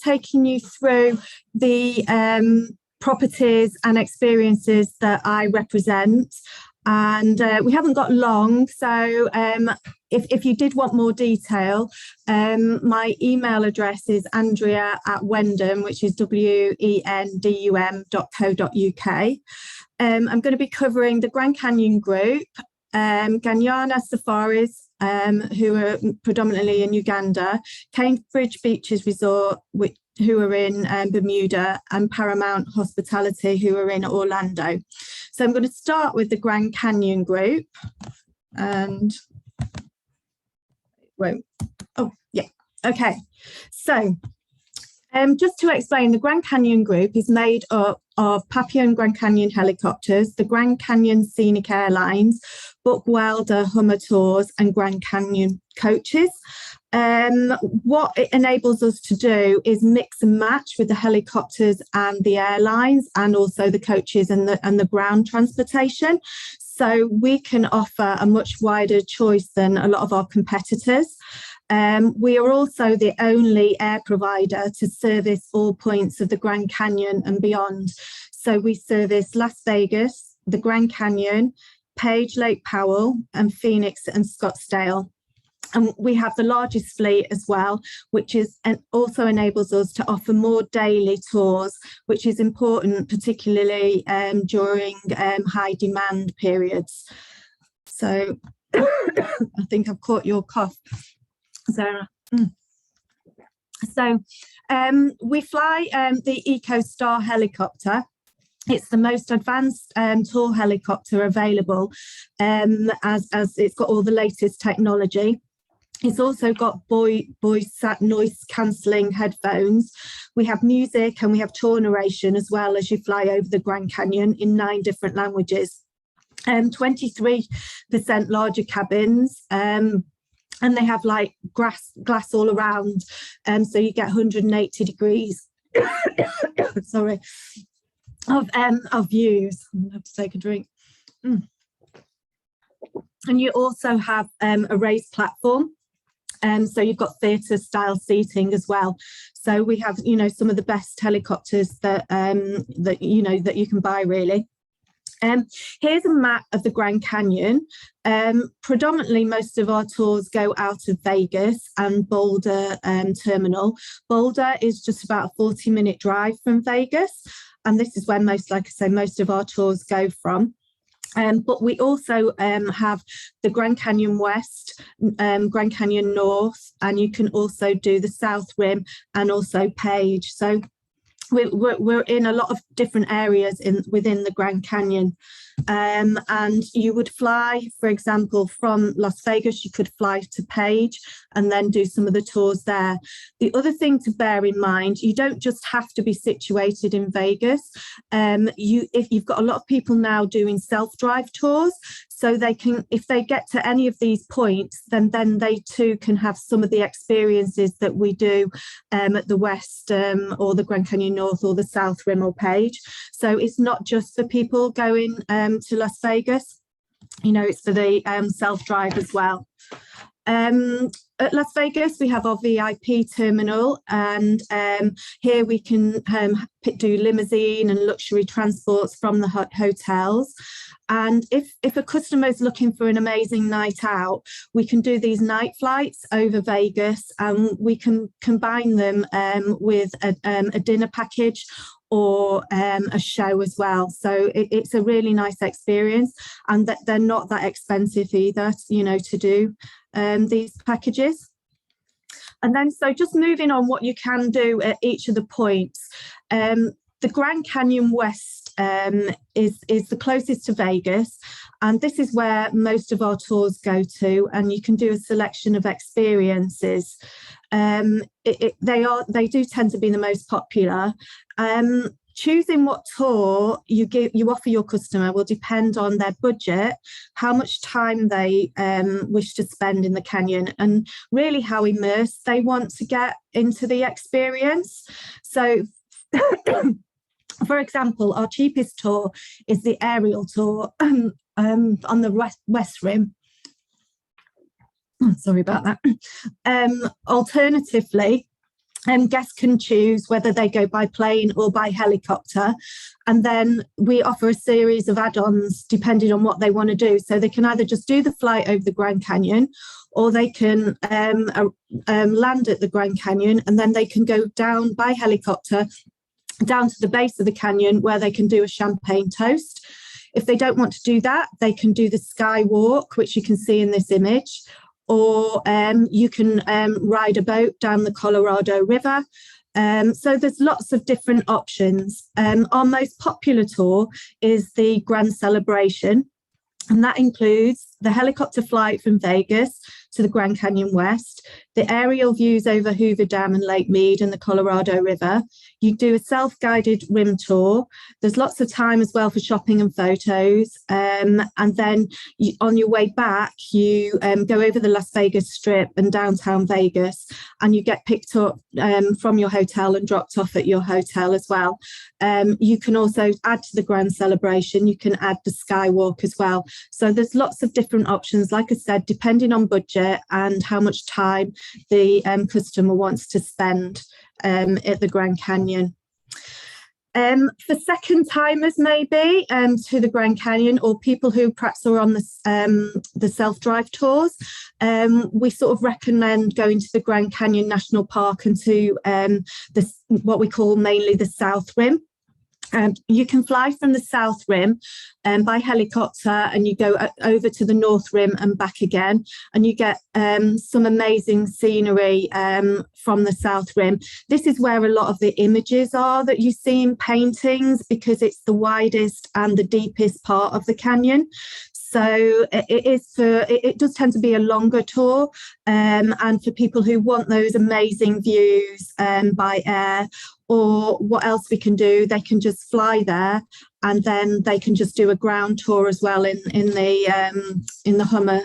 taking you through the properties and experiences that I represent. And we haven't got long, so if you did want more detail, my email address is andrea@wendum, which is wendum.co.uk. I'm going to be covering the Grand Canyon Group, Ganyana Safaris, who are predominantly in Uganda, Cambridge Beaches Resort, who are in Bermuda, and Paramount Hospitality, who are in Orlando. So I'm going to start with the Grand Canyon Group, and okay. So just to explain, the Grand Canyon Group is made up of Papillon Grand Canyon helicopters, the Grand Canyon Scenic Airlines, Bookwelder Hummer Tours, and Grand Canyon coaches. What it enables us to do is mix and match with the helicopters and the airlines, and also the coaches and the ground transportation. So we can offer a much wider choice than a lot of our competitors. We are also the only air provider to service all points of the Grand Canyon and beyond. So we service Las Vegas, the Grand Canyon, Page, Lake Powell, and Phoenix and Scottsdale. And we have the largest fleet as well, which is and also enables us to offer more daily tours, which is important, particularly during high demand periods. So I think I've caught your cough, Sarah. So we fly the EcoStar helicopter. It's the most advanced tour helicopter available, as it's got all the latest technology. It's also got noise cancelling headphones. We have music and we have tour narration as well as you fly over the Grand Canyon in 9 different languages. 23% larger cabins, and they have like glass all around, so you get 180 degrees sorry, of views. I'm gonna have to take a drink. And you also have a raised platform. So you've got theatre style seating as well. So we have, some of the best helicopters that that you can buy, really. Here's a map of the Grand Canyon. Predominantly, most of our tours go out of Vegas and Boulder Terminal. Boulder is just about a 40-minute drive from Vegas, and this is where most of our tours go from. But we also have the Grand Canyon West, Grand Canyon North, and you can also do the South Rim and also Page. So we're in a lot of different areas within the Grand Canyon. And you would fly, for example, from Las Vegas, you could fly to Page and then do some of the tours there. The other thing to bear in mind, you don't just have to be situated in Vegas. If you've got a lot of people now doing self-drive tours, so they can, if they get to any of these points, then they too can have some of the experiences that we do at the West or the Grand Canyon North or the South Rim or Page. So it's not just for people going to Las Vegas, it's for the self-drive as well. At Las Vegas, we have our VIP terminal, and here we can do limousine and luxury transports from the hotels. And if a customer is looking for an amazing night out, we can do these night flights over Vegas, and we can combine them with a dinner package or a show as well. So it's a really nice experience, and that they're not that expensive either, to do these packages. And then, so just moving on what you can do at each of the points. The Grand Canyon West is the closest to Vegas, and this is where most of our tours go to, and you can do a selection of experiences. They do tend to be the most popular. Choosing what tour you offer your customer will depend on their budget, how much time they wish to spend in the canyon, and really how immersed they want to get into the experience. So for example, our cheapest tour is the aerial tour on the West Rim. Sorry about that. Alternatively, guests can choose whether they go by plane or by helicopter. And then we offer a series of add-ons depending on what they want to do. So they can either just do the flight over the Grand Canyon, or they can land at the Grand Canyon, and then they can go down by helicopter down to the base of the canyon, where they can do a champagne toast. If they don't want to do that, they can do the sky walk, which you can see in this image, or you can ride a boat down the Colorado River. So there's lots of different options. Our most popular tour is the Grand Celebration, and that includes the helicopter flight from Vegas to the Grand Canyon West, the aerial views over Hoover Dam and Lake Mead and the Colorado River. You do a self-guided rim tour. There's lots of time as well for shopping and photos. And then on your way back, you go over the Las Vegas Strip and downtown Vegas, and you get picked up from your hotel and dropped off at your hotel as well. You can also add to the Grand Celebration. You can add the Skywalk as well. So there's lots of different options, like I said, depending on budget and how much time the customer wants to spend at the Grand Canyon. For second timers maybe to the Grand Canyon, or people who perhaps are on the self-drive tours, we sort of recommend going to the Grand Canyon National Park and to what we call mainly the South Rim. You can fly from the South Rim by helicopter, and you go over to the North Rim and back again, and you get some amazing scenery from the South Rim. This is where a lot of the images are that you see in paintings, because it's the widest and the deepest part of the canyon. So it does tend to be a longer tour, and for people who want those amazing views by air, or what else we can do, they can just fly there, and then they can just do a ground tour as well in the Hummer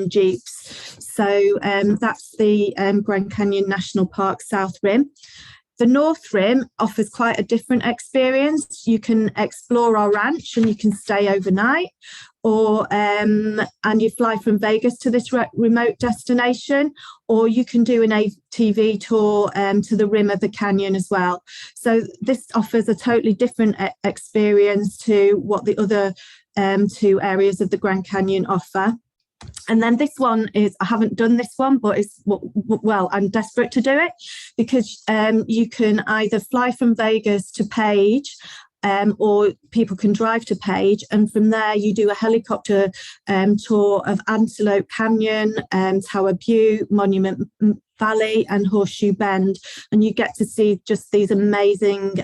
Jeeps. So that's the Grand Canyon National Park South Rim. The North Rim offers quite a different experience. You can explore our ranch and you can stay overnight, or and you fly from Vegas to this remote destination, or you can do an ATV tour to the rim of the canyon as well. So this offers a totally different experience to what the other two areas of the Grand Canyon offer. And then this one is, I haven't done this one, but it's, well, I'm desperate to do it, because you can either fly from Vegas to Page, or people can drive to Page, and from there you do a helicopter tour of Antelope Canyon, Tower Butte, Monument Valley and Horseshoe Bend, and you get to see just these amazing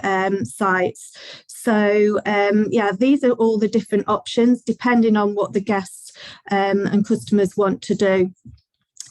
sites. So yeah, these are all the different options depending on what the guests and customers want to do.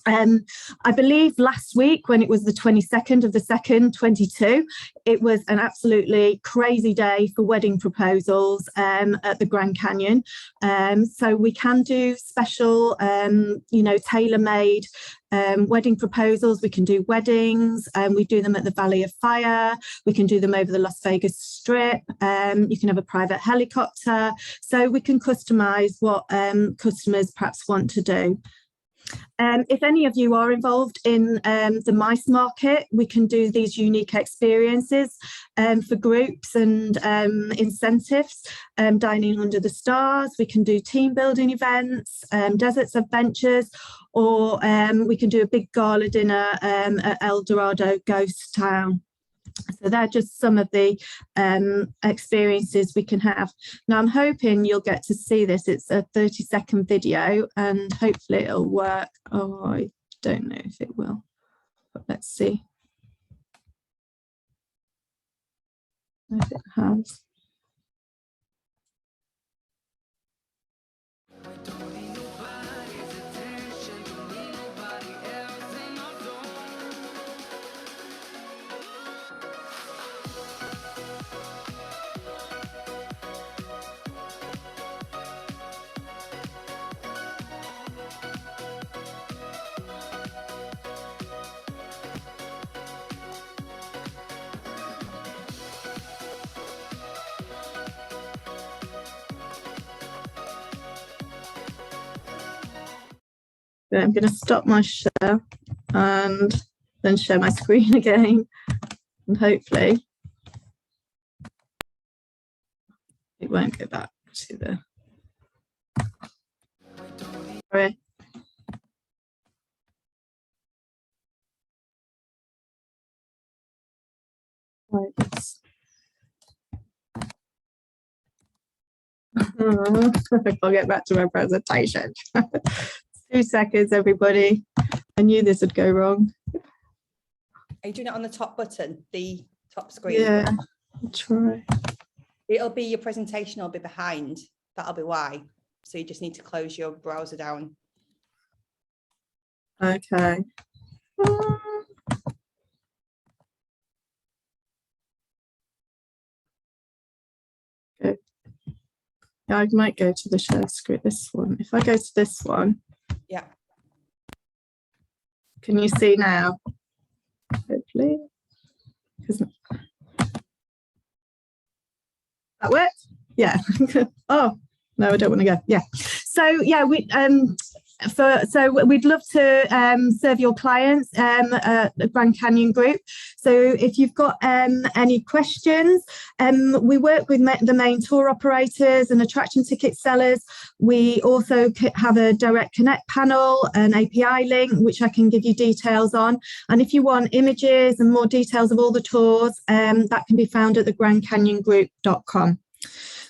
I believe last week, when it was the 22nd of the 2nd, 22, it was an absolutely crazy day for wedding proposals at the Grand Canyon. So we can do special, tailor-made wedding proposals. We can do weddings, we do them at the Valley of Fire, we can do them over the Las Vegas Strip, you can have a private helicopter. So we can customize what customers perhaps want to do. If any of you are involved in the mice market, we can do these unique experiences for groups and incentives, dining under the stars. We can do team building events, deserts adventures, or we can do a big gala dinner at El Dorado Ghost Town. So they're just some of the experiences we can have. Now, I'm hoping you'll get to see this. It's a 30-second video, and hopefully it'll work. Oh, I don't know if it will, but let's see if it has. I'm going to stop my share and then share my screen again. and hopefully it won't go back to the. Sorry. Right. I'll get back to my presentation. 2 seconds, everybody. I knew this would go wrong. Are you doing it on the top button, the top screen? Yeah, I'll try. It'll be your presentation will be behind. That'll be why. So you just need to close your browser down. Okay. Good. Yeah, I might go to the share screen, this one. If I go to this one. Yeah. Can you see now? Hopefully. That works? Yeah. Oh, no, I don't want to go. Yeah. So yeah, we'd love to serve your clients at the Grand Canyon Group. So if you've got any questions, we work with the main tour operators and attraction ticket sellers. We also have a direct connect panel, an API link, which I can give you details on. And if you want images and more details of all the tours, that can be found at thegrandcanyongroup.com.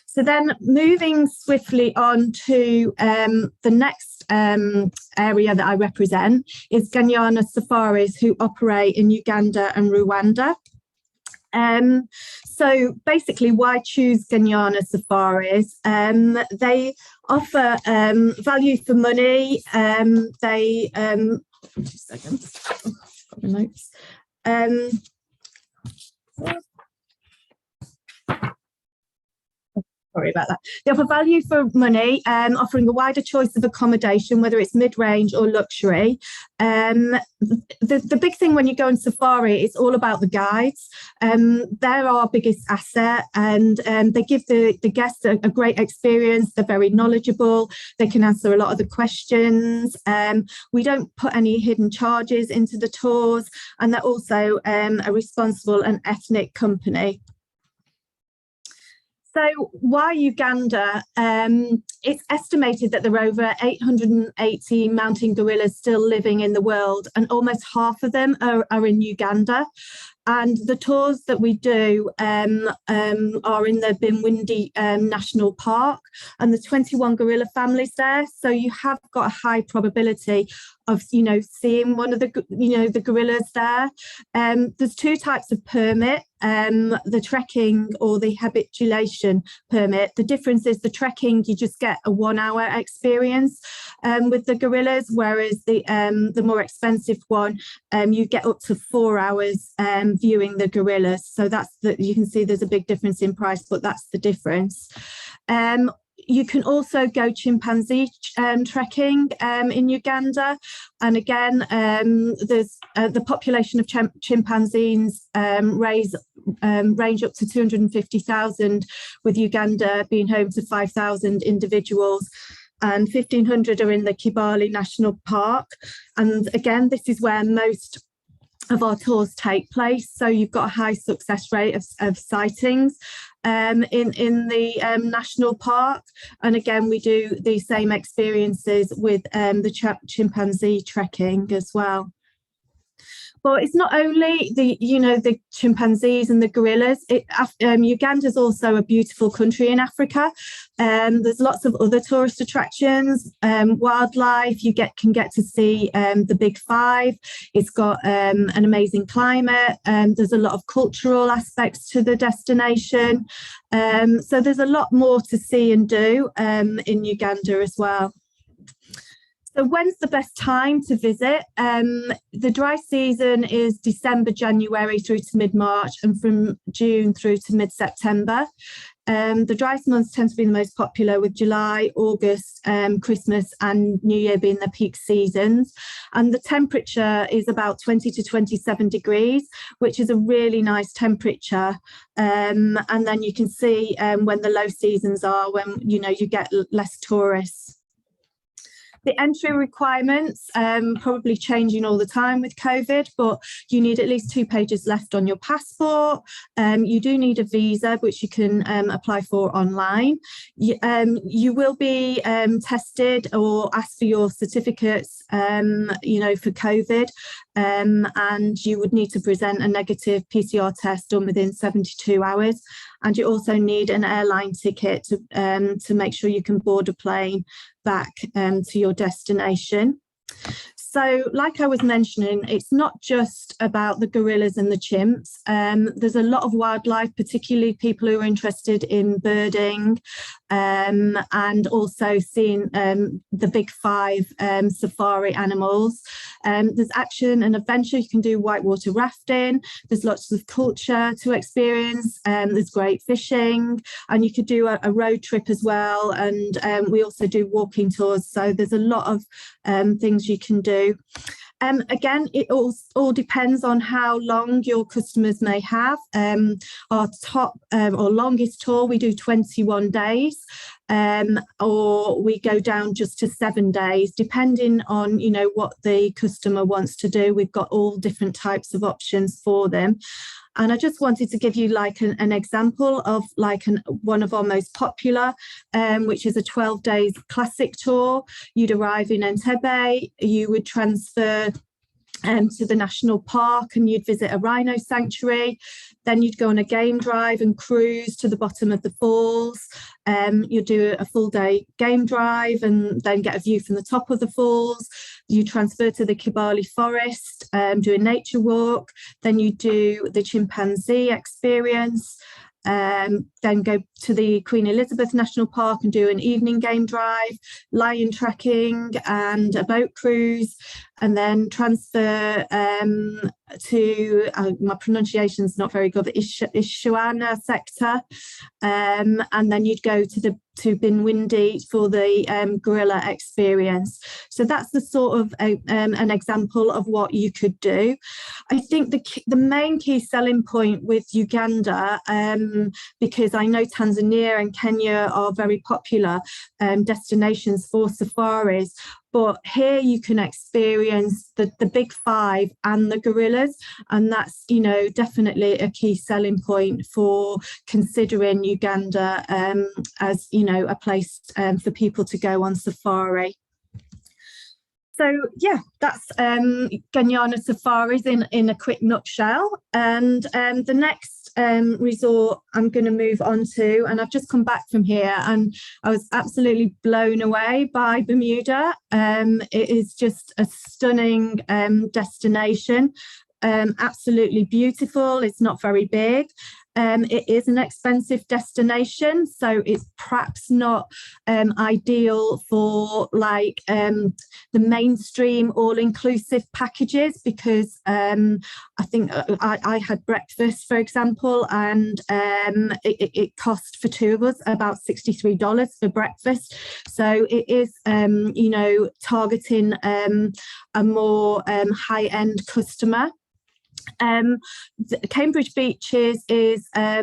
So then moving swiftly on to the next area that I represent is Ganyana Safaris, who operate in Uganda and Rwanda. So basically, why choose Ganyana Safaris? They offer value for money. 2 seconds, got my notes. Sorry about that. They offer value for money, offering a wider choice of accommodation, whether it's mid-range or luxury. The big thing when you go on safari is all about the guides. They're our biggest asset, and they give the guests a great experience. They're very knowledgeable. They can answer a lot of the questions. We don't put any hidden charges into the tours, and they're also a responsible and ethnic company. So why Uganda? It's estimated that there are over 880 mountain gorillas still living in the world, and almost half of them are in Uganda. And the tours that we do are in the Bermuda National Park, and the 21 gorilla families there. So you have got a high probability of, seeing one of the, the gorillas there. There's 2 types of permit, the trekking or the habituation permit. The difference is the trekking, you just get a 1-hour experience with the gorillas, whereas the more expensive one, you get up to 4 hours viewing the gorillas. So you can see there's a big difference in price, but that's the difference. You can also go chimpanzee trekking in Uganda, and again, there's the population of chimpanzees range up to 250,000, with Uganda being home to 5,000 individuals, and 1,500 are in the Kibale National Park. And again, this is where most of our tours take place, so you've got a high success rate of sightings in the national park. And again, we do the same experiences with the chimpanzee trekking as well. But it's not only the chimpanzees and the gorillas. Uganda is also a beautiful country in Africa. There's lots of other tourist attractions, wildlife. You can get to see the Big Five. It's got an amazing climate. There's a lot of cultural aspects to the destination. So there's a lot more to see and do in Uganda as well. So when's the best time to visit? The dry season is December, January through to mid-March, and from June through to mid-September. The driest months tend to be the most popular, with July, August, Christmas and New Year being the peak seasons. And the temperature is about 20 to 27 degrees, which is a really nice temperature. And then you can see when the low seasons are, when you get less tourists. The entry requirements probably changing all the time with COVID, but you need at least 2 pages left on your passport. You do need a visa, which you can apply for online. You will be tested or asked for your certificates, for COVID, and you would need to present a negative PCR test done within 72 hours. And you also need an airline ticket to make sure you can board a plane back to your destination. So like I was mentioning, it's not just about the gorillas and the chimps. There's a lot of wildlife, particularly people who are interested in birding, and also seeing the big 5 safari animals. There's action and adventure. You can do whitewater rafting. There's lots of culture to experience. There's great fishing, and you could do a road trip as well. And we also do walking tours. So there's a lot of things you can do. Again, it all depends on how long your customers may have. Our top or longest tour, we do 21 days, or we go down just to 7 days, depending on, what the customer wants to do. We've got all different types of options for them. And I just wanted to give you like an example of like one of our most popular, which is a 12 days classic tour. You'd arrive in Entebbe, you would transfer to the national park, and you'd visit a rhino sanctuary. Then you'd go on a game drive and cruise to the bottom of the falls. You'd do a full day game drive and then get a view from the top of the falls. You transfer to the Kibale forest, do a nature walk. Then you do the chimpanzee experience. Then go to the Queen Elizabeth National Park and do an evening game drive, lion tracking and a boat cruise, and then transfer to, my pronunciation's not very good, the Ishuana sector, and then you'd go to Binwindi for the gorilla experience. So that's the sort of an example of what you could do. I think the main key selling point with Uganda, because I know Tanzania and Kenya are very popular destinations for safaris, but here you can experience the big 5 and the gorillas, and that's definitely a key selling point for considering Uganda as a place for people to go on safari. So yeah, that's Ganyana safaris in a quick nutshell. And the next resort I'm going to move on to, and I've just come back from here and I was absolutely blown away by Bermuda. It is just a stunning destination. Absolutely beautiful. It's not very big. It is an expensive destination, so it's perhaps not ideal for like the mainstream all-inclusive packages, because I think I had breakfast, for example, and it cost for 2 of us about $63 for breakfast. So it is, targeting a more high-end customer. Cambridge Beaches is I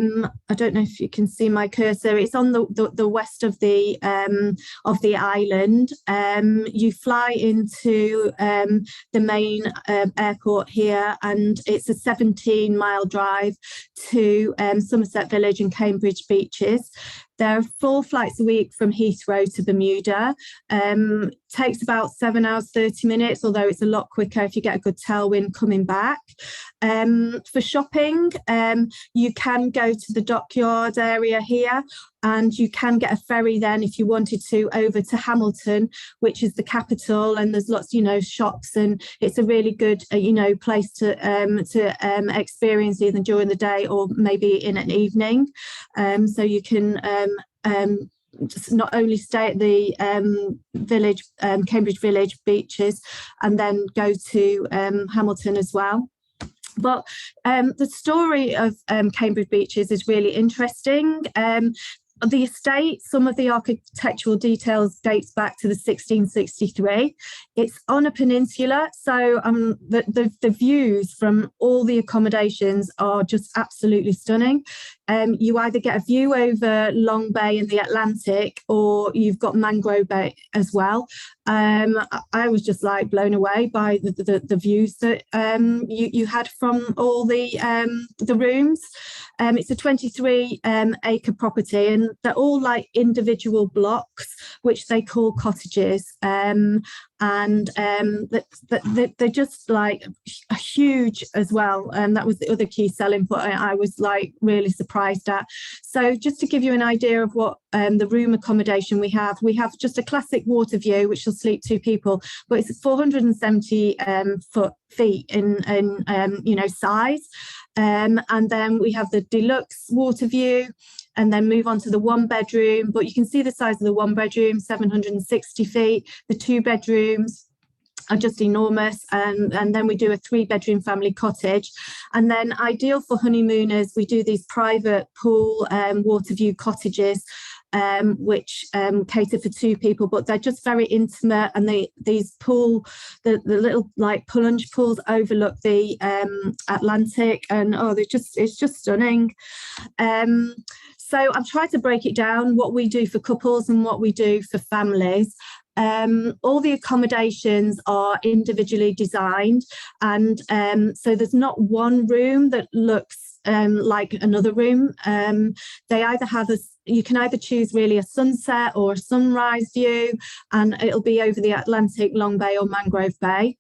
don't know if you can see my cursor, it's on the west of the island. You fly into the main airport here, and it's a 17-mile drive to Somerset Village and Cambridge Beaches. There are 4 flights a week from Heathrow to Bermuda. Takes about 7 hours, 30 minutes, although it's a lot quicker if you get a good tailwind coming back. For shopping, you can go to the dockyard area here, and you can get a ferry then if you wanted to over to Hamilton, which is the capital, and there's lots, shops, and it's a really good, place to experience either during the day or maybe in an evening. So you can just not only stay at the village, Cambridge Village beaches, and then go to Hamilton as well. But the story of Cambridge Beaches is really interesting. The estate, some of the architectural details dates back to the 1663. It's on a peninsula, so the views from all the accommodations are just absolutely stunning. you either get a view over Long Bay and the Atlantic, or you've got Mangrove Bay as well. I was just like blown away by the views that you had from all the rooms. It's a 23 acre property, and they're all like individual blocks, which they call cottages. And they're just like huge as well. And that was the other key selling point I was like really surprised at. So just to give you an idea of what the room accommodation we have just a classic water view, which will sleep 2 people, but it's 470 feet in size. And then we have the deluxe water view, and then move on to the 1 bedroom. But you can see the size of the 1 bedroom, 760 feet. The 2 bedrooms are just enormous. And then we do a 3 bedroom family cottage. And then ideal for honeymooners, we do these private pool water view cottages, which cater for 2 people, but they're just very intimate. And these the little like plunge pools overlook the Atlantic, and it's just stunning. So I've tried to break it down, what we do for couples and what we do for families. All the accommodations are individually designed, and so there's not one room that looks like another room. They either have you can either choose really a sunset or a sunrise view, and it'll be over the Atlantic, Long Bay or Mangrove Bay.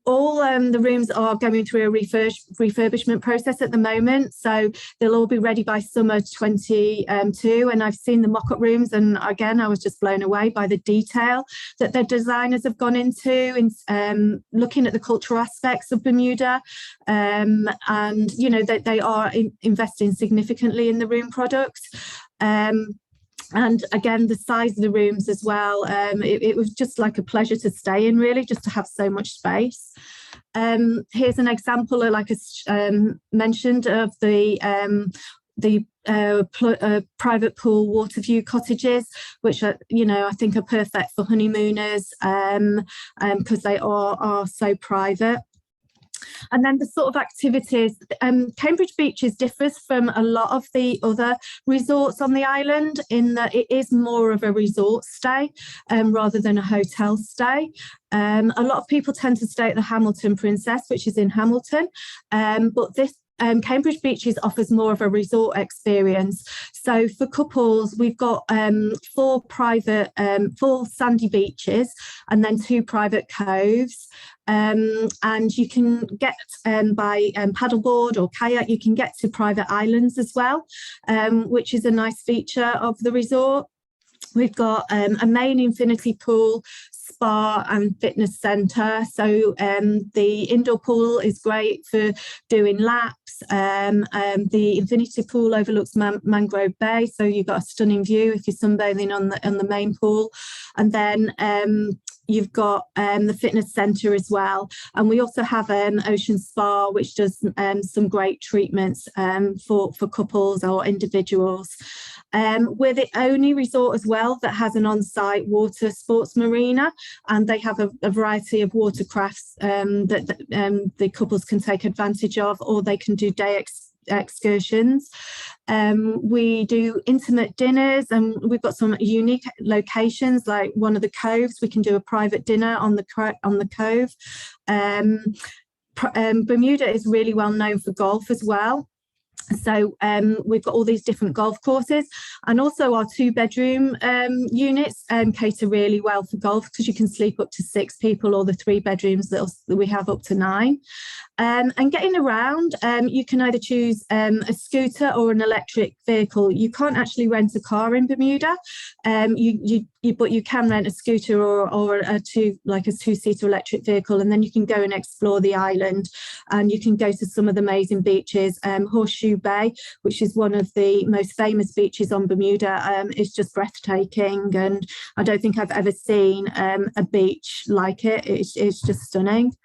All the rooms are going through a refurbishment process at the moment, so they'll all be ready by summer 22. And I've seen the mock-up rooms, and again, I was just blown away by the detail that the designers have gone into in looking at the cultural aspects of Bermuda. And that they are investing significantly in the room products. And again, the size of the rooms as well, it was just like a pleasure to stay in, really, just to have so much space. Here's an example, like I mentioned, of the private pool water view cottages, which are, I think are perfect for honeymooners, because they are so private. And then the sort of activities, Cambridge Beaches differs from a lot of the other resorts on the island in that it is more of a resort stay rather than a hotel stay. A lot of people tend to stay at the Hamilton Princess, which is in Hamilton, but this Cambridge Beaches offers more of a resort experience. So for couples, we've got 4 sandy beaches and then 2 private coves. And you can get by paddleboard or kayak, you can get to private islands as well, which is a nice feature of the resort. We've got a main infinity pool, spa and fitness centre. So the indoor pool is great for doing laps. The infinity pool overlooks Mangrove Bay, so you've got a stunning view if you're sunbathing on the main pool. And then you've got the fitness centre as well. And we also have an ocean spa, which does some great treatments for couples or individuals. We're the only resort as well that has an on-site water sports marina, and they have a variety of watercrafts that the couples can take advantage of, or they can do day excursions. We do intimate dinners, and we've got some unique locations, like one of the coves. We can do a private dinner on the cove. Bermuda is really well known for golf as well. So we've got all these different golf courses, and also our 2 bedroom units cater really well for golf, because you can sleep up to 6 people, or the 3 bedrooms that we have up to 9. And getting around, you can either choose a scooter or an electric vehicle. You can't actually rent a car in Bermuda, but you can rent a scooter or a 2-seater electric vehicle, and then you can go and explore the island, and you can go to some of the amazing beaches. Horseshoe Bay, which is one of the most famous beaches on Bermuda, is just breathtaking, and I don't think I've ever seen a beach like it. It's just stunning.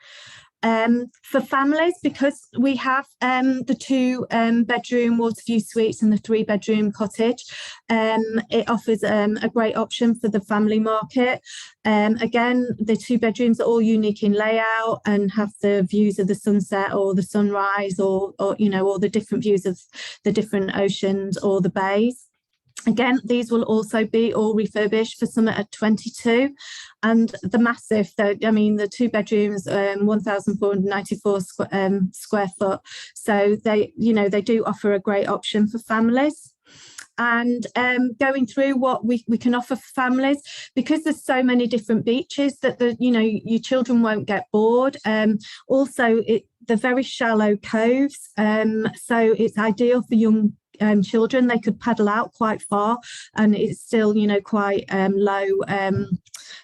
For families, because we have the 2-bedroom water view suites and the 3-bedroom cottage, it offers a great option for the family market. Again, the 2 bedrooms are all unique in layout and have the views of the sunset or the sunrise, or you know, all the different views of the different oceans or the bays. Again, these will also be all refurbished for summer at 22, and the massive, I mean, the 2 bedrooms, 1,494 square foot. So they, you know, they do offer a great option for families. And going through what we can offer for families, because there's so many different beaches that you know, your children won't get bored. Also, they're very shallow coves, so it's ideal for young children. They could paddle out quite far, and it's still, you know, quite low,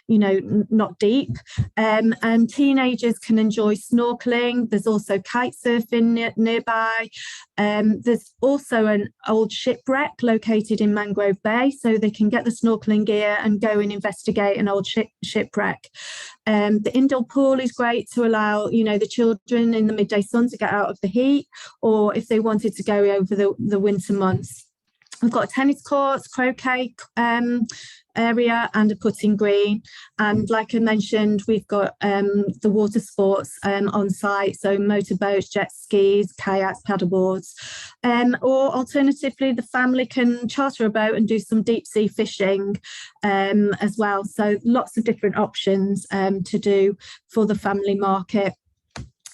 you know, not deep. And teenagers can enjoy snorkeling. There's also kite surfing nearby. There's also an old shipwreck located in Mangrove Bay, so they can get the snorkeling gear and go and investigate an old shipwreck. The indoor pool is great to allow, you know, the children in the midday sun to get out of the heat, or if they wanted to go over the winter months. We've got tennis courts, croquet area, and a putting green. And like I mentioned, we've got the water sports on site, so motorboats, jet skis, kayaks, paddleboards. Or alternatively, the family can charter a boat and do some deep sea fishing as well. So lots of different options to do for the family market.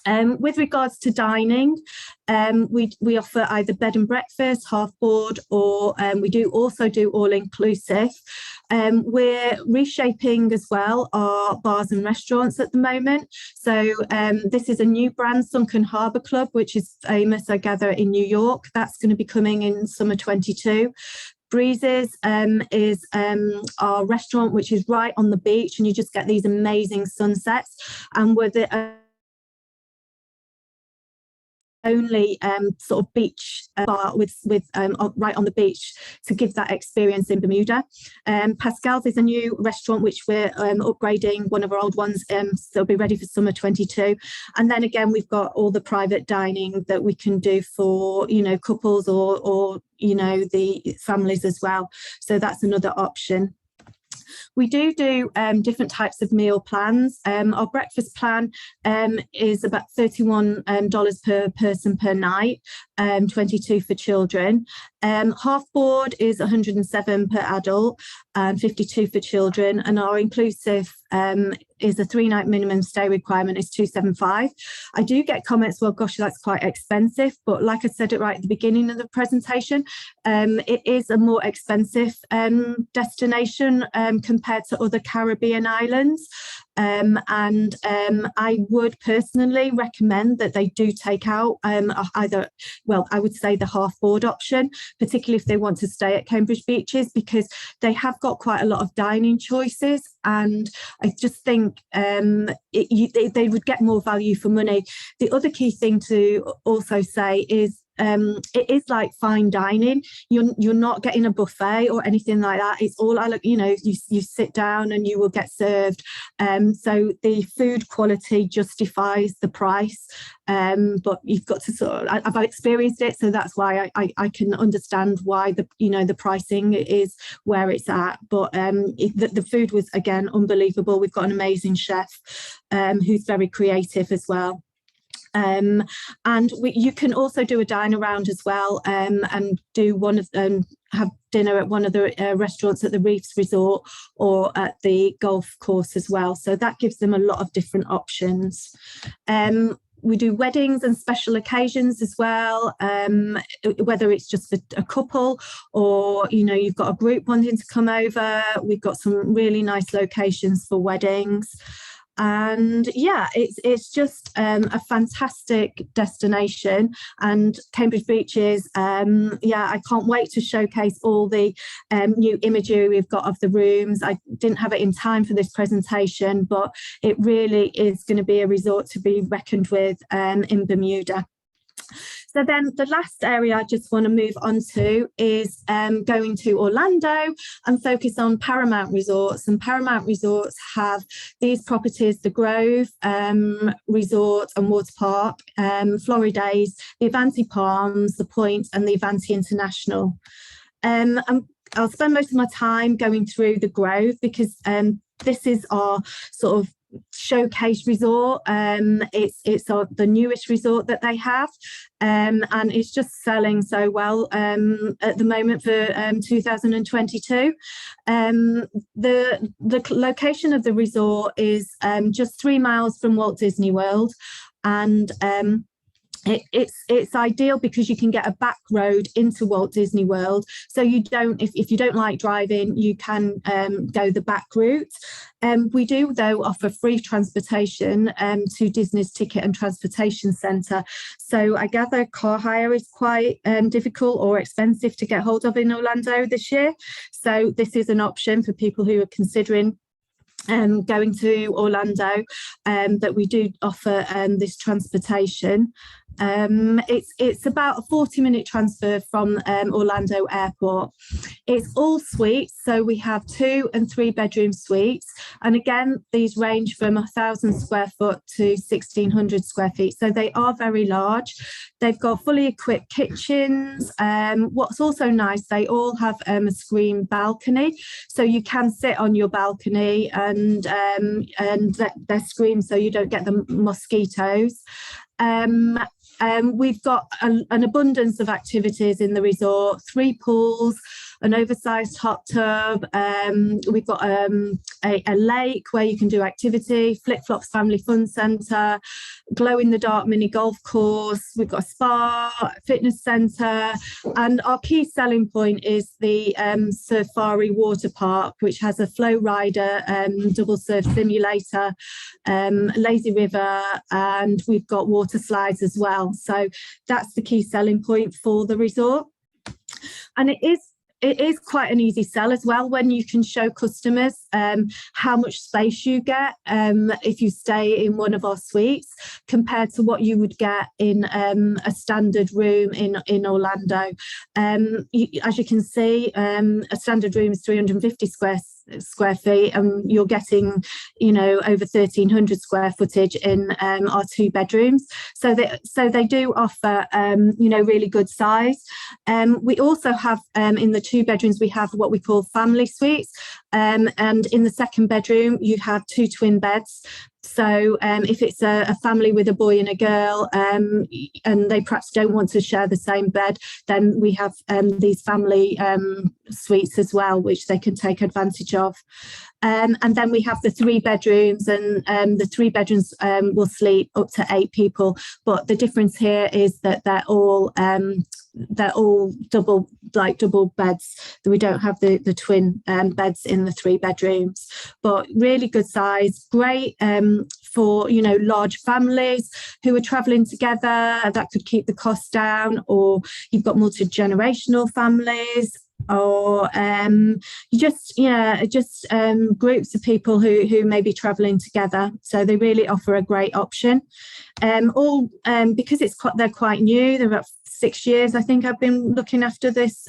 With regards to dining, we offer either bed and breakfast, half board, or we do also do all inclusive. We're reshaping as well our bars and restaurants at the moment. So this is a new brand, Sunken Harbour Club, which is famous, I gather, in New York. That's going to be coming in summer 22. Breezes is our restaurant, which is right on the beach, and you just get these amazing sunsets. And we're the only sort of beach bar with right on the beach to give that experience in Bermuda. Pascal's is a new restaurant which we're upgrading one of our old ones, so it'll be ready for summer 22. And then again, we've got all the private dining that we can do for, you know, couples or you know, the families as well. So that's another option. We do different types of meal plans. Our breakfast plan is about $31 per person per night, 22 for children. Half board is 107 per adult and 52 for children, and our inclusive is a 3-night minimum stay requirement is 275. I do get comments, well, gosh, that's quite expensive, but like I said it right at the beginning of the presentation, it is a more expensive destination compared to other Caribbean islands. And I would personally recommend that they do take out either, well, I would say the half board option, particularly if they want to stay at Cambridge Beaches, because they have got quite a lot of dining choices, and I just think they would get more value for money. The other key thing to also say is it is like fine dining. You're not getting a buffet or anything like that. It's all, you know, you sit down and you will get served. So the food quality justifies the price. But you've got to sort of, I've experienced it, so that's why I can understand why the pricing is where it's at. But the food was, again, unbelievable. We've got an amazing chef who's very creative as well. And you can also do a dine around as well, and do have dinner at one of the restaurants at the Reefs Resort or at the golf course as well. So that gives them a lot of different options. We do weddings and special occasions as well, whether it's just for a couple or, you know, you've got a group wanting to come over. We've got some really nice locations for weddings. And yeah, it's just a fantastic destination. And Cambridge Beaches, I can't wait to showcase all the new imagery we've got of the rooms. I didn't have it in time for this presentation, but it really is going to be a resort to be reckoned with in Bermuda. So then the last area I just want to move on to is going to Orlando and focus on Paramount Resorts. And Paramount Resorts have these properties: the Grove Resort and Water Park, Floridays, the Avanti Palms, the Point, and the Avanti International. And I'll spend most of my time going through the Grove because this is our sort of showcase resort. It's the newest resort that they have, and it's just selling so well at the moment for 2022. The location of the resort is just 3 miles from Walt Disney World, and it's ideal because you can get a back road into Walt Disney World, so you don't, if you don't like driving, you can go the back route. We do though offer free transportation to Disney's Ticket and Transportation Centre. So I gather car hire is quite difficult or expensive to get hold of in Orlando this year. So this is an option for people who are considering going to Orlando, that we do offer this transportation. It's about a 40-minute transfer from Orlando Airport. It's all suites, so we have 2 and 3 bedroom suites, and again these range from 1,000 square foot to 1,600 square feet, so they are very large. They've got fully equipped kitchens. What's also nice, they all have a screen balcony, so you can sit on your balcony and they're screened so you don't get the mosquitoes. We've got an abundance of activities in the resort: 3 pools, an oversized hot tub. We've got a lake where you can do activity, Flip Flops Family Fun Centre, glow in the dark mini golf course. We've got a spa, fitness centre, and our key selling point is the Safari Water Park, which has a flow rider, double surf simulator, lazy river, and we've got water slides as well. So that's the key selling point for the resort. And it is quite an easy sell as well when you can show customers how much space you get if you stay in one of our suites compared to what you would get in a standard room in Orlando. As you can see, a standard room is 350 square feet, and you're getting, over 1,300 square footage in our 2 bedrooms. So they do offer, really good size. We also have in the 2 bedrooms, we have what we call family suites. And in the 2nd bedroom, you have 2 twin beds. So if it's a family with a boy and a girl, and they perhaps don't want to share the same bed, then we have these family suites as well, which they can take advantage of. And then we have the 3 bedrooms, and the 3 bedrooms will sleep up to 8 people. But the difference here is that they're all double beds. We don't have the twin beds in the 3 bedrooms, but really good size, great for large families who are traveling together. That could keep the cost down, or you've got multi-generational families, or groups of people who may be traveling together. So they really offer a great option. Because they're quite new. They're about 6 years, I think I've been looking after this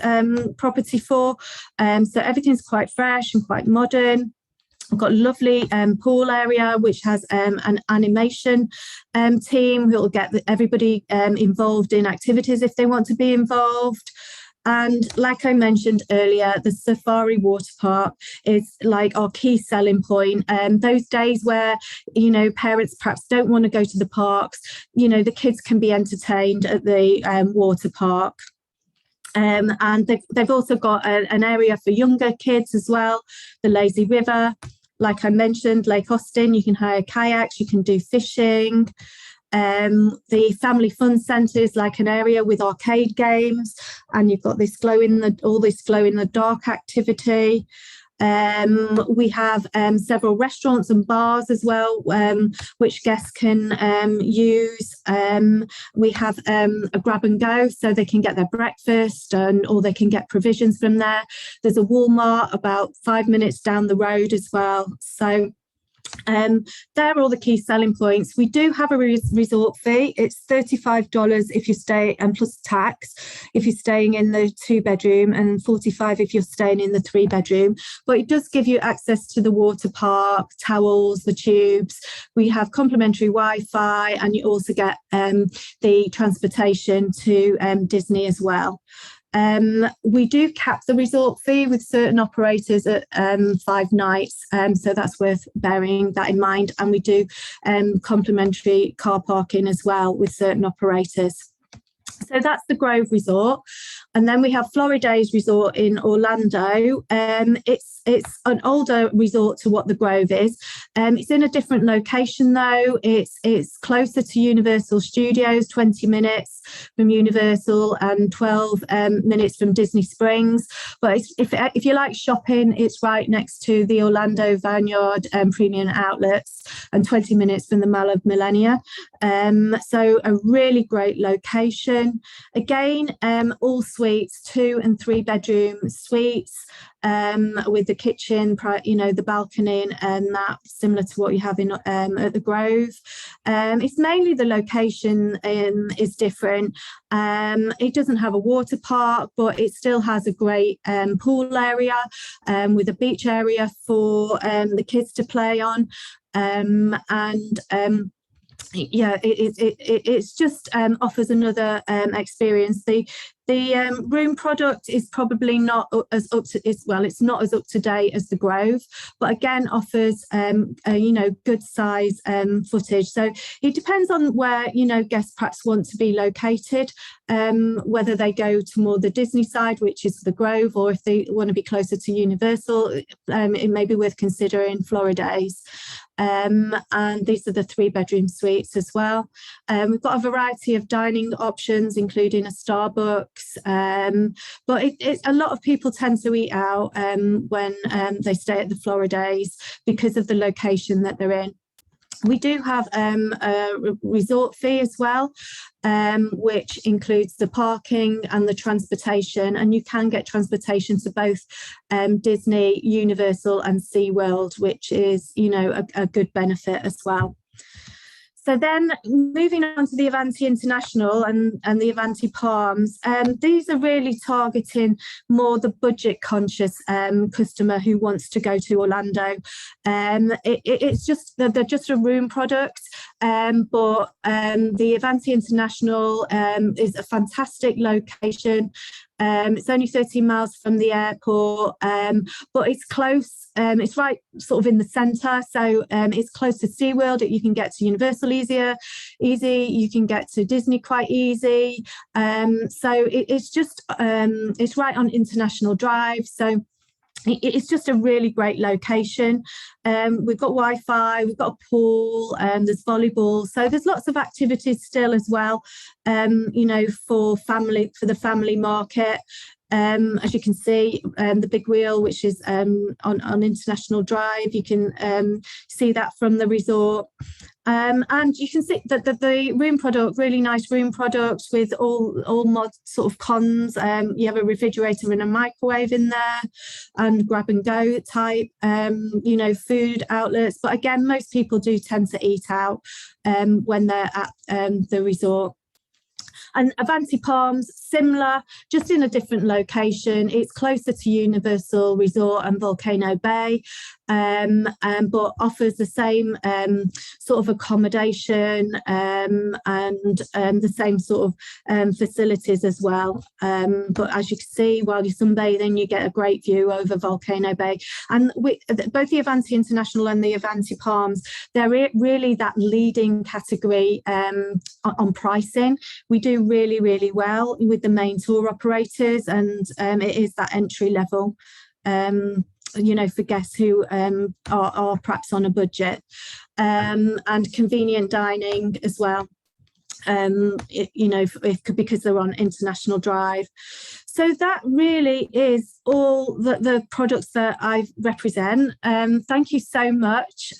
property for. So everything's quite fresh and quite modern. We've got a lovely pool area, which has an animation team who will get everybody involved in activities if they want to be involved. And like I mentioned earlier, the Safari Water Park is like our key selling point. Those days where, parents perhaps don't want to go to the parks, the kids can be entertained at the water park. And they've also got an area for younger kids as well, the lazy river. Like I mentioned, Lake Austin, you can hire kayaks, you can do fishing. The family fun centre is like an area with arcade games, and you've got this glow in the dark activity. We have several restaurants and bars as well, which guests can use. We have a grab and go, so they can get their breakfast or they can get provisions from there. There's a Walmart about 5 minutes down the road as well. So They're all the key selling points. We do have a resort fee. It's $35 if you stay, and plus tax if you're staying in the 2-bedroom, and $45 if you're staying in the 3-bedroom. But it does give you access to the water park, towels, the tubes. We have complimentary Wi-Fi, and you also get the transportation to Disney as well. We do cap the resort fee with certain operators at 5 nights, so that's worth bearing that in mind. And we do complimentary car parking as well with certain operators. So that's the Grove Resort. And then we have Floridays Resort in Orlando. It's an older resort to what the Grove is. It's in a different location though. It's closer to Universal Studios, 20 minutes from Universal and 12 minutes from Disney Springs. But if you like shopping, it's right next to the Orlando Vineyard Premium Outlets, and 20 minutes from the Mall of Millennia. So a really great location. Again, all suites, 2 and 3 bedroom suites, with the kitchen, the balcony, and that similar to what you have in at the Grove. It's mainly the location is different. It doesn't have a water park, but it still has a great pool area with a beach area for the kids to play on. Yeah, it's just offers another experience. The room product is probably not as it's not as up to date as the Grove, but again offers good size footage. So it depends on where guests perhaps want to be located, whether they go to more the Disney side, which is the Grove, or if they want to be closer to Universal, it may be worth considering Floridays. And these are the 3-bedroom suites as well. We've got a variety of dining options, including a Starbucks. But a lot of people tend to eat out when they stay at the Floridays because of the location that they're in. We do have a resort fee as well, which includes the parking and the transportation, and you can get transportation to both Disney, Universal and SeaWorld, which is a good benefit as well. So then moving on to the Avanti International and the Avanti Palms, these are really targeting more the budget conscious customer who wants to go to Orlando. It's just, they're just a room product, but the Avanti International is a fantastic location. It's only 13 miles from the airport, but it's close. It's right sort of in the centre, so it's close to SeaWorld. You can get to Universal easy. You can get to Disney quite easy. So it's just it's right on International Drive. So it's just a really great location. We've got Wi-Fi, we've got a pool, there's volleyball, so there's lots of activities still as well, for the family market. As you can see, the big wheel, which is on International Drive, you can see that from the resort. And you can see that the room product, really nice room product with all mod sort of cons. You have a refrigerator and a microwave in there, and grab and go type, food outlets. But again, most people do tend to eat out when they're at the resort. And Avanti Palms, similar, just in a different location. It's closer to Universal Resort and Volcano Bay, but offers the same sort of accommodation and the same sort of facilities as well. But as you can see, while you're sunbathing, you get a great view over Volcano Bay. And both the Avanti International and the Avanti Palms, they're really that leading category on pricing. We do really, really well with the main tour operators, and it is that entry level, for guests who are perhaps on a budget, and convenient dining as well. Because they're on International Drive. So that really is all the products that I represent. Thank you so much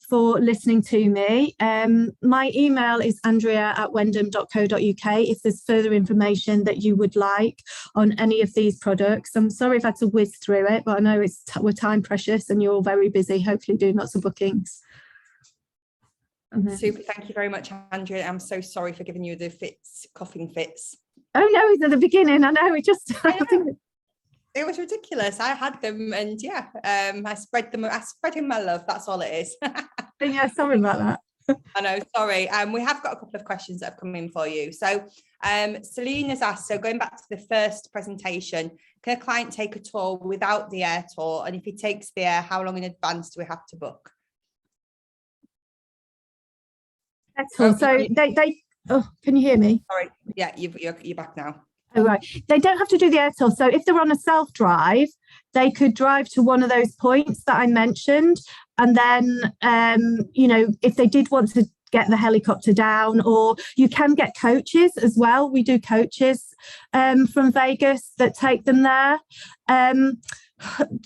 for listening to me. My email is andrea@wendham.co.uk if there's further information that you would like on any of these products. I'm sorry if I had to whiz through it, but I know we're time precious and you're all very busy, hopefully doing lots of bookings. Super, thank you very much, Andrea. I'm so sorry for giving you the coughing fits. Oh no, it's at the beginning. I know, It was ridiculous. I had them, and yeah, I spread him my love. That's all it is. Yeah, sorry about that. I know, sorry. We have got a couple of questions that have come in for you. So Celine has asked, so going back to the first presentation, can a client take a tour without the air tour? And if he takes the air, how long in advance do we have to book? So they oh, can you hear me? Sorry, yeah, you're back now. Oh, right. They don't have to do the air tour. So if they're on a self-drive, they could drive to one of those points that I mentioned. And then, if they did want to get the helicopter down, or you can get coaches as well. We do coaches from Vegas that take them there.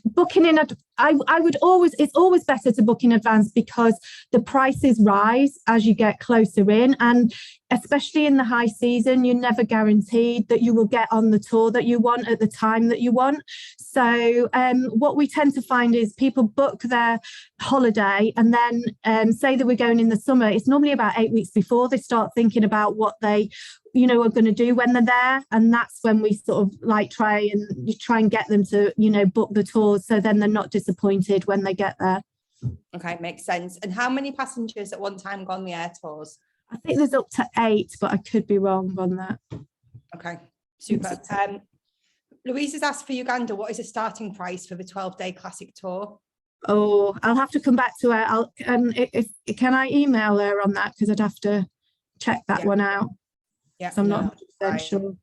Booking in, it's always better to book in advance because the prices rise as you get closer in, and especially in the high season, you're never guaranteed that you will get on the tour that you want at the time that you want. So what we tend to find is people book their holiday and then say that we're going in the summer. It's normally about 8 weeks before they start thinking about what they are going to do when they're there, and that's when we sort of like try and get them to book the tours, so then they're not disappointed when they get there. Okay, makes sense. And how many passengers at one time go on the air tours? I think there's up to 8, but I could be wrong on that. Okay, super. Louise has asked for Uganda, what is the starting price for the 12-day classic tour? Oh, I'll have to come back to her. Can I email her on that, because I'd have to check that one out. Yeah, so I'm not 100% sure.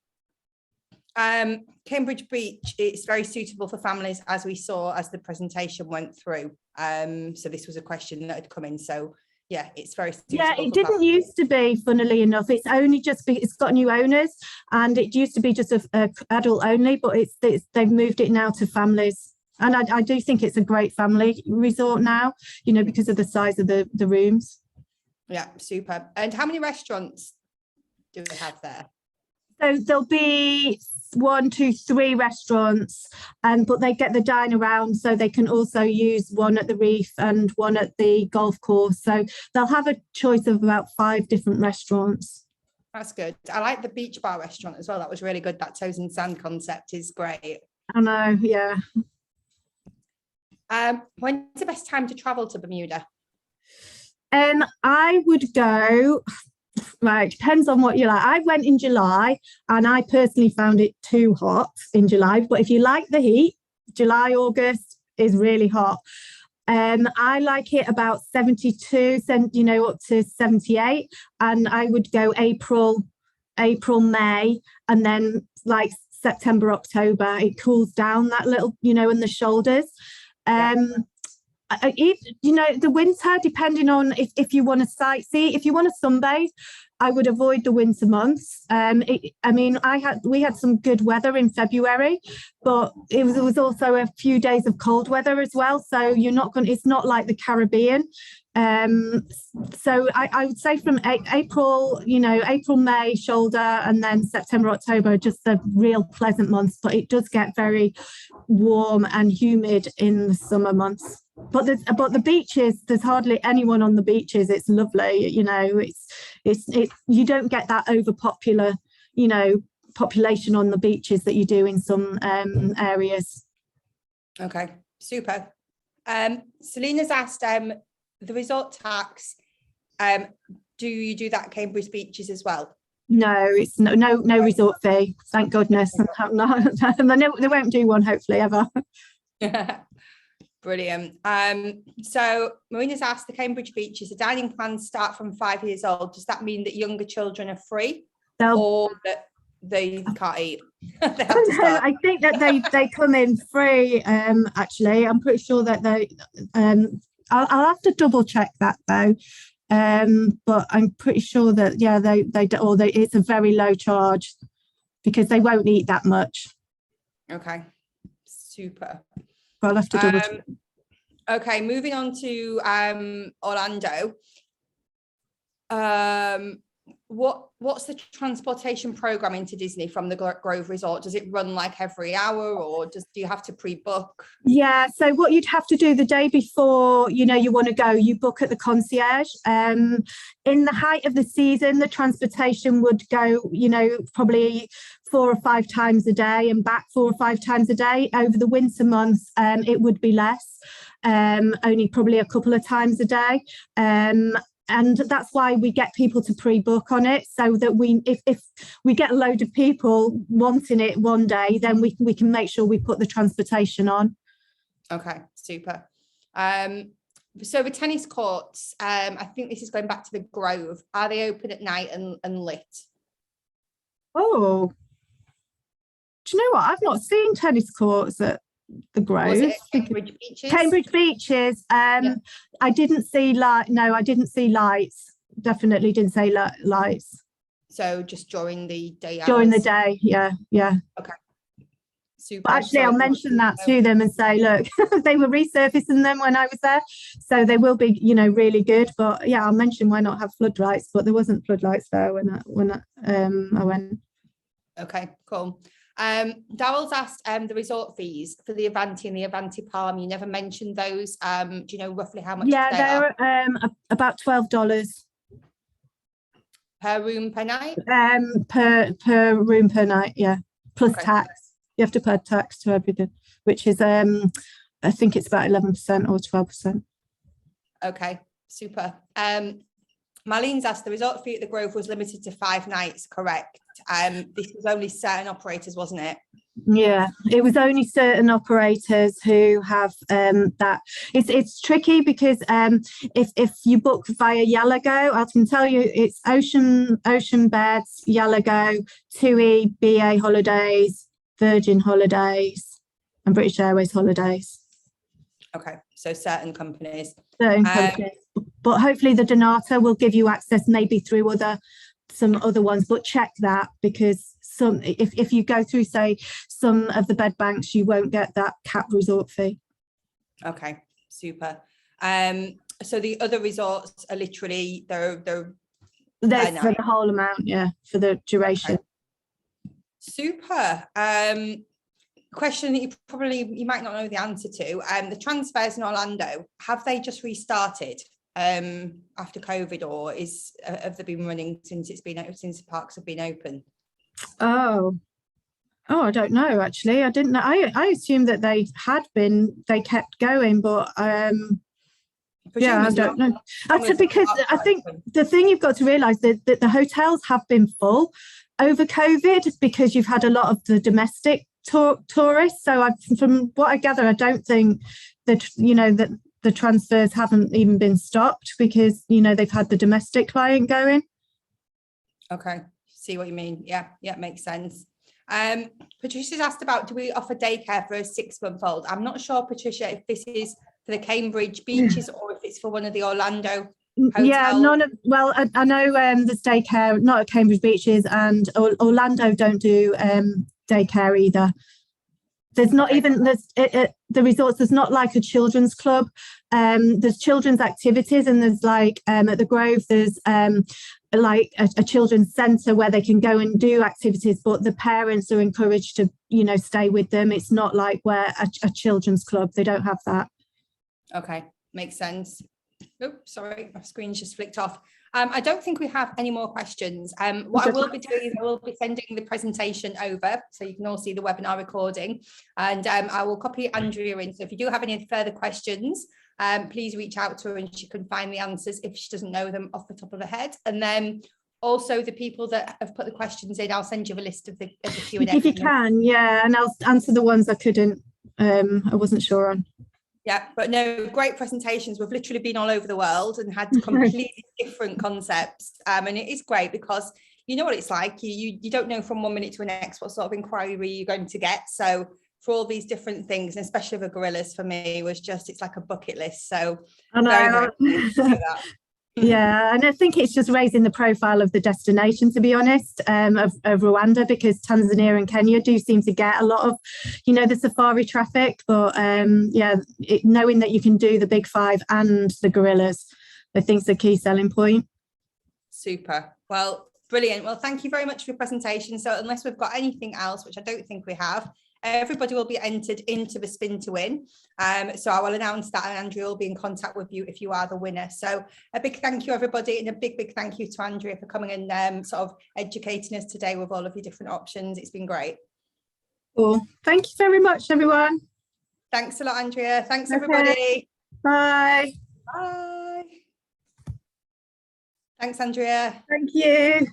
Cambridge Beach, it's very suitable for families, as we saw as the presentation went through. So this was a question that had come in. So yeah, it's very suitable. Yeah, it didn't used to be, funnily enough. It's only it's got new owners, and it used to be just a adult only, but they've moved it now to families. And I do think it's a great family resort now, because of the size of the rooms. Yeah, super. And how many restaurants do we have there? So there'll be 1, 2, 3 restaurants, but they get the dine around, so they can also use one at the reef and one at the golf course. So they'll have a choice of about 5 different restaurants. That's good. I like the beach bar restaurant as well. That was really good. That toes and sand concept is great. I know, yeah. When's the best time to travel to Bermuda? I would go, right, depends on what you like. I went in July, and I personally found it too hot in July. But if you like the heat, July, August is really hot. I like it about 72, up to 78. And I would go April, May, and then like September, October. It cools down that little, in the shoulders. The winter, depending on if you want to sightsee, if you want to sunbathe, I would avoid the winter months. We had some good weather in February, but it was also a few days of cold weather as well. So it's not like the Caribbean. So I would say from April, May, shoulder, and then September, October are just the real pleasant months, but it does get very warm and humid in the summer months. But the beaches, there's hardly anyone on the beaches. It's lovely, you don't get that overpopular, population on the beaches that you do in some areas. Okay, super. Selena's asked, the resort tax, do you do that at Cambridge beaches as well? No, it's no resort fee. Thank goodness. They won't do one, hopefully, ever. Brilliant. So Marina's asked, the Cambridge beaches, the dining plans start from 5 years old. Does that mean that younger children are free, or that they can't eat? They have to start? I think that they come in free. Actually, I'm pretty sure that they. I'll have to double check that though. But I'm pretty sure that they it's a very low charge because they won't eat that much. Okay, super. But I'll have to double check. Okay, moving on to Orlando. What's the transportation program into Disney from the Grove Resort? Does it run like every hour, or do you have to pre-book? Yeah, so what you'd have to do the day before, you want to go, you book at the concierge. In the height of the season, the transportation would go, probably 4 or 5 times a day and back 4 or 5 times a day. Over the winter months, it would be less, only probably a couple of times a day. And that's why we get people to pre-book on it, so that if we get a load of people wanting it one day, then we can make sure we put the transportation on. Okay, super. So the tennis courts, I think this is going back to the Grove. Are they open at night and lit? Oh, do you know what? I've not seen tennis courts at the Grove. Was it Cambridge Beaches? Cambridge Beaches. Yeah. I didn't see I didn't see lights. Definitely didn't see lights. So just during the day hours? During the day, yeah. Okay. Super. But actually, I'll mention that to them and say, look, they were resurfacing them when I was there, so they will be, really good. But yeah, I'll mention why not have floodlights. But there wasn't floodlights there when I went. Okay, cool. Daryl's asked the resort fees for the Avanti and the Avanti Palm. You never mentioned those. Do you know roughly how much? Yeah, they're about $12 per room per night. Per room per night. Yeah, plus tax. You have to pay tax to everything, which is I think it's about 11% or 12%. Okay, super. Marlene's asked, the resort fee at the Grove was limited to 5 nights, correct? This was only certain operators, wasn't it? Yeah, it was only certain operators who have that. It's tricky because if you book via Yalago, I can tell you it's Ocean Beds, Yalago, TUI, BA Holidays, Virgin Holidays, and British Airways Holidays. Okay, so certain companies. But hopefully the Donata will give you access maybe through some other ones, but check that, because if you go through, say, some of the bed banks, you won't get that cap resort fee. Okay, super. So the other resorts are literally they're for the whole amount, yeah, for the duration. Okay. Super. Question that you might not know the answer to. The transfers in Orlando, have they just restarted after COVID, or have they been running since the parks have been open? Oh, I don't know, actually. I didn't know. I assumed that they kept going, but yeah, I don't know. Because I think the thing you've got to realise that the hotels have been full over COVID, because you've had a lot of the domestic tourists. So from what I gather, I don't think that that the transfers haven't even been stopped, because they've had the domestic client going. Okay, see what you mean. Yeah, makes sense. Patricia's asked about, do we offer daycare for a 6-month-old? I'm not sure, Patricia, if this is for the Cambridge Beaches or if it's for one of the Orlando hotels. Yeah, I know there's daycare not at Cambridge Beaches, and Orlando don't do daycare either. There's not even the resorts. There's not like a children's club. There's children's activities, and there's like at the Grove there's like a children's centre where they can go and do activities, but the parents are encouraged to stay with them. It's not like where a children's club. They don't have that. Okay, makes sense. Oh, sorry, my screen's just flicked off. I don't think we have any more questions. What I will be doing is I will be sending the presentation over, so you can all see the webinar recording, and I will copy Andrea in. So if you do have any further questions, please reach out to her and she can find the answers if she doesn't know them off the top of her head. And then also the people that have put the questions in, I'll send you a list of the Q&A. If you can, yeah, and I'll answer the ones I couldn't, I wasn't sure on. Yeah, but no, great presentations. We've literally been all over the world and had completely different concepts. And it is great because you know what it's like. You don't know from one minute to the next what sort of inquiry you're going to get. So for all these different things, and especially the gorillas, for me, it's like a bucket list. So I know. very, very to see that. Yeah, and I think it's just raising the profile of the destination, to be honest, of Rwanda, because Tanzania and Kenya do seem to get a lot of, the safari traffic. But knowing that you can do the big five and the gorillas, I think is a key selling point. Super. Well, brilliant. Well, thank you very much for your presentation. So unless we've got anything else, which I don't think we have, everybody will be entered into the spin to win. So I will announce that, and Andrea will be in contact with you if you are the winner. So a big thank you, everybody, and a big thank you to Andrea for coming and sort of educating us today with all of your different options. It's been great. Cool. Thank you very much, everyone. Thanks a lot, Andrea. Thanks, everybody. Bye. Bye. Thanks, Andrea. Thank you.